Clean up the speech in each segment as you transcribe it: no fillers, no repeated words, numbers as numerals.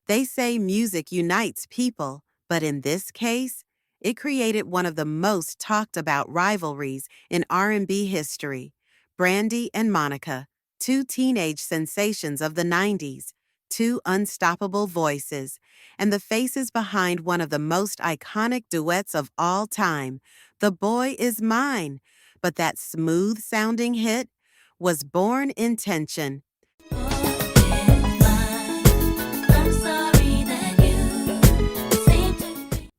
They say music unites people, but in this case, it created one of the most talked about rivalries in R&B history. Brandy and Monica, two teenage sensations of the 90s, two unstoppable voices, and the faces behind one of the most iconic duets of all time, The Boy Is Mine. But that smooth-sounding hit was born in tension.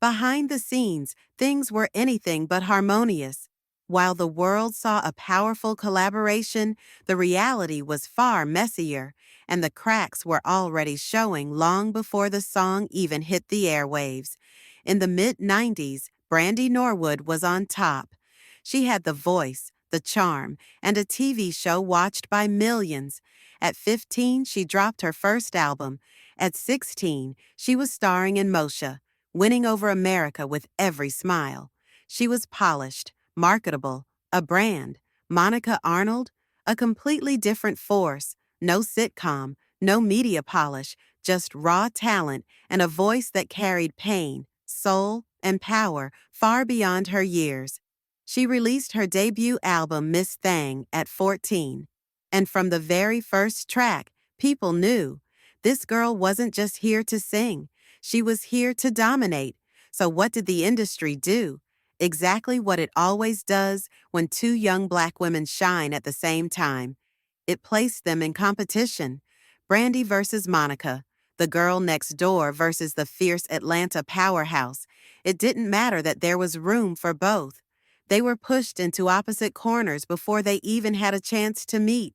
Behind the scenes, things were anything but harmonious. While the world saw a powerful collaboration, the reality was far messier, and the cracks were already showing long before the song even hit the airwaves. In the mid-90s, Brandy Norwood was on top. She had the voice, the charm, and a TV show watched by millions. At 15, she dropped her first album. At 16, she was starring in Moesha, winning over America with every smile. She was polished, marketable, a brand. Monica Arnold, a completely different force. No sitcom, no media polish, just raw talent and a voice that carried pain, soul, and power far beyond her years. She released her debut album Miss Thang at 14. And from the very first track, people knew this girl wasn't just here to sing. She was here to dominate. So what did the industry do? Exactly what it always does when two young black women shine at the same time. It placed them in competition. Brandy versus Monica, the girl next door versus the fierce Atlanta powerhouse. It didn't matter that there was room for both. They were pushed into opposite corners before they even had a chance to meet.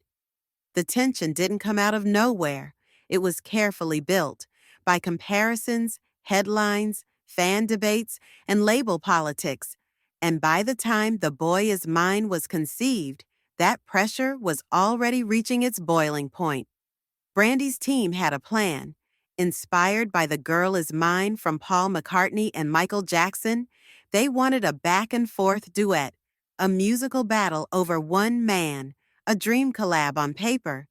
The tension didn't come out of nowhere. It was carefully built by comparisons, headlines, fan debates, and label politics. And by the time The Boy Is Mine was conceived, that pressure was already reaching its boiling point. Brandy's team had a plan. Inspired by The Girl Is Mine from Paul McCartney and Michael Jackson, they wanted a back-and-forth duet, a musical battle over one man, a dream collab on paper.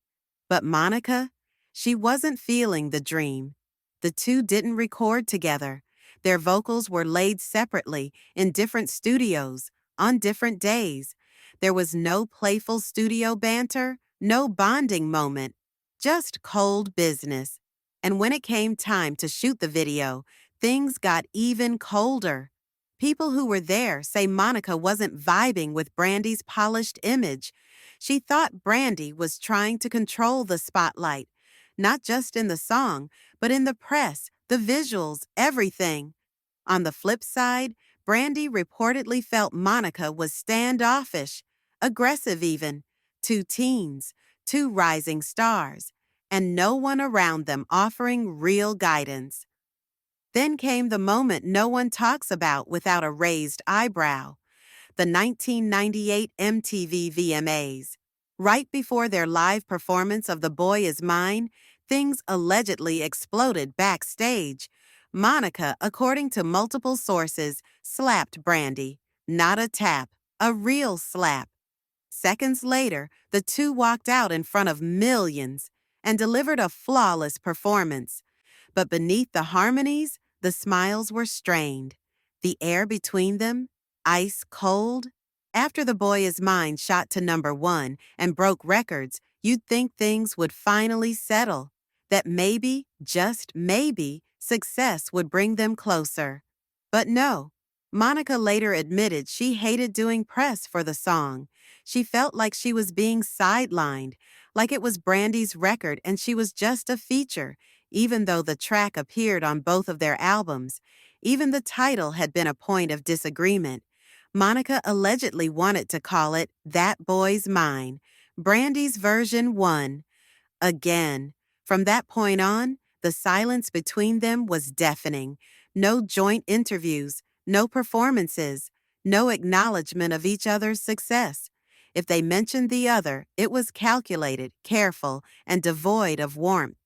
But Monica, she wasn't feeling the dream. The two didn't record together. Their vocals were laid separately in different studios, on different days. There was no playful studio banter, no bonding moment, just cold business. And when it came time to shoot the video, things got even colder. People who were there say Monica wasn't vibing with Brandy's polished image. She thought Brandy was trying to control the spotlight, not just in the song, but in the press, the visuals, everything. On the flip side, Brandy reportedly felt Monica was standoffish, aggressive even. Two teens, two rising stars, and no one around them offering real guidance. Then came the moment no one talks about without a raised eyebrow, the 1998 MTV VMAs. Right before their live performance of The Boy Is Mine, things allegedly exploded backstage. Monica, according to multiple sources, slapped Brandy. Not a tap, a real slap. Seconds later, the two walked out in front of millions and delivered a flawless performance. But beneath the harmonies, the smiles were strained. The air between them, ice cold. After The Boy Is Mine shot to #1 and broke records, you'd think things would finally settle. That maybe, just maybe, success would bring them closer. But no. Monica later admitted she hated doing press for the song. She felt like she was being sidelined, like it was Brandy's record and she was just a feature, even though the track appeared on both of their albums. Even the title had been a point of disagreement. Monica allegedly wanted to call it That Boy's Mine. Brandy's version won. Again. From that point on, the silence between them was deafening. No joint interviews, no performances, no acknowledgement of each other's success. If they mentioned the other, it was calculated, careful, and devoid of warmth.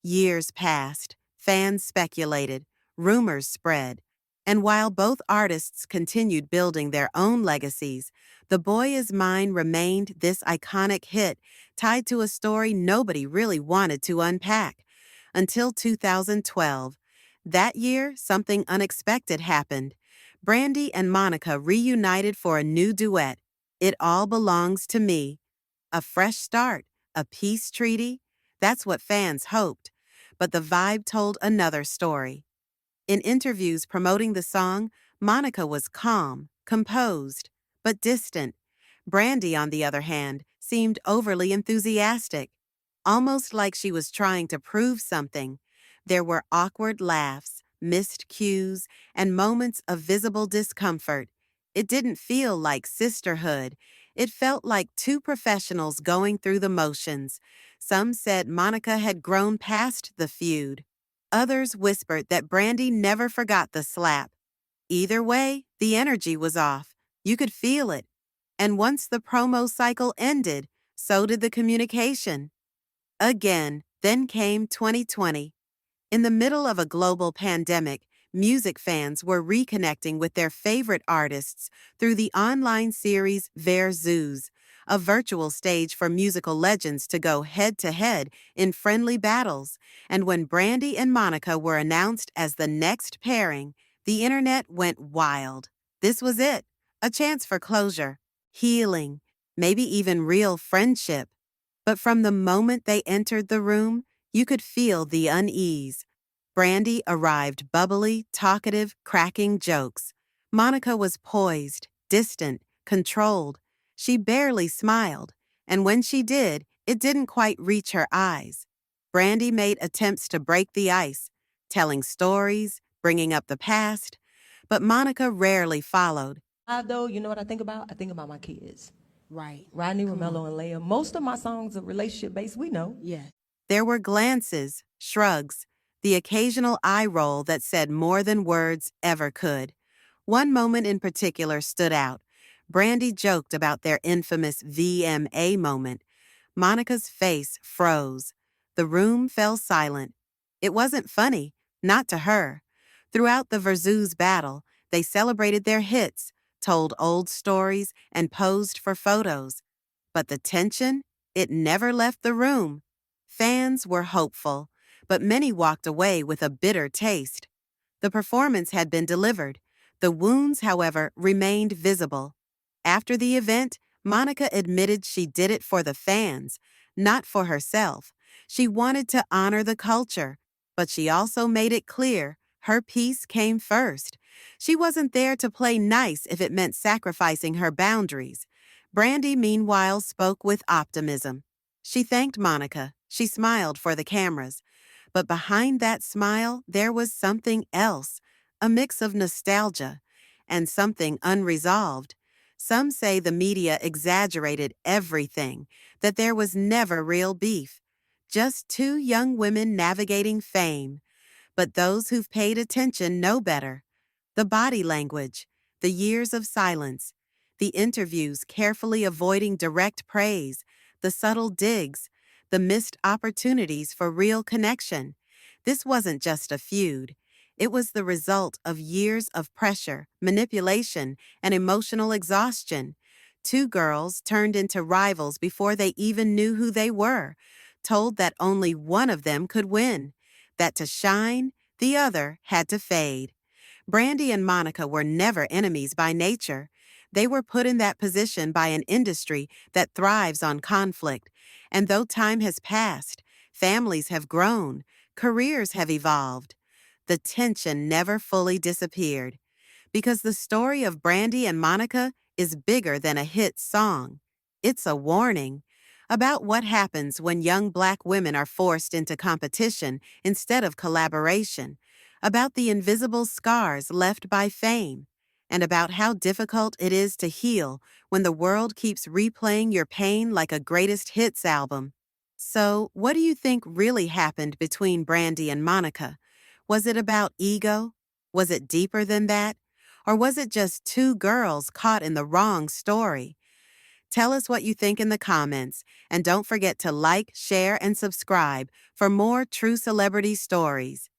Years passed, fans speculated, rumors spread, and while both artists continued building their own legacies, The Boy Is Mine remained this iconic hit tied to a story nobody really wanted to unpack. until 2012. That year, something unexpected happened. Brandy and Monica reunited for a new duet, It All Belongs to Me. A fresh start, a peace treaty. That's what fans hoped. But the vibe told another story. In interviews promoting the song, Monica was calm, composed, but distant. Brandy, on the other hand, seemed overly enthusiastic, almost like she was trying to prove something. There were awkward laughs, missed cues, and moments of visible discomfort. It didn't feel like sisterhood. It felt like two professionals going through the motions. Some said Monica had grown past the feud. Others whispered that Brandy never forgot the slap. Either way, the energy was off. You could feel it. And once the promo cycle ended, so did the communication. Again, then came 2020. In the middle of a global pandemic, music fans were reconnecting with their favorite artists through the online series Verzuz, a virtual stage for musical legends to go head-to-head in friendly battles. And when Brandy and Monica were announced as the next pairing, the internet went wild. This was it, a chance for closure, healing, maybe even real friendship. But from the moment they entered the room, you could feel the unease. Brandy arrived bubbly, talkative, cracking jokes. Monica was poised, distant, controlled. She barely smiled, and when she did, it didn't quite reach her eyes. Brandy made attempts to break the ice, telling stories, bringing up the past, but Monica rarely followed. Though, you know what I think about? I think about my kids. Right. Rodney, Romello, and Leia. Most of my songs are relationship based, we know. Yeah. There were glances, shrugs, the occasional eye roll that said more than words ever could. One moment in particular stood out. Brandy joked about their infamous VMA moment. Monica's face froze. The room fell silent. It wasn't funny, not to her. Throughout the Verzuz battle, they celebrated their hits, told old stories, and posed for photos. But the tension? It never left the room. Fans were hopeful, but many walked away with a bitter taste. The performance had been delivered. The wounds, however, remained visible. After the event, Monica admitted she did it for the fans, not for herself. She wanted to honor the culture, but she also made it clear her piece came first. She wasn't there to play nice if it meant sacrificing her boundaries. Brandy, meanwhile, spoke with optimism. She thanked Monica. She smiled for the cameras. But behind that smile, there was something else, a mix of nostalgia and something unresolved. Some say the media exaggerated everything, that there was never real beef, just two young women navigating fame. But those who've paid attention know better. The body language, the years of silence, the interviews carefully avoiding direct praise, the subtle digs, the missed opportunities for real connection. This wasn't just a feud. It was the result of years of pressure, manipulation, and emotional exhaustion. Two girls turned into rivals before they even knew who they were, told that only one of them could win, that to shine, the other had to fade. Brandy and Monica were never enemies by nature. They were put in that position by an industry that thrives on conflict. And though time has passed, families have grown, careers have evolved, the tension never fully disappeared. Because the story of Brandy and Monica is bigger than a hit song. It's a warning about what happens when young Black women are forced into competition instead of collaboration, about the invisible scars left by fame, and about how difficult it is to heal when the world keeps replaying your pain like a greatest hits album. So, what do you think really happened between Brandy and Monica? Was it about ego? Was it deeper than that? Or was it just two girls caught in the wrong story? Tell us what you think in the comments, and don't forget to like, share, and subscribe for more true celebrity stories.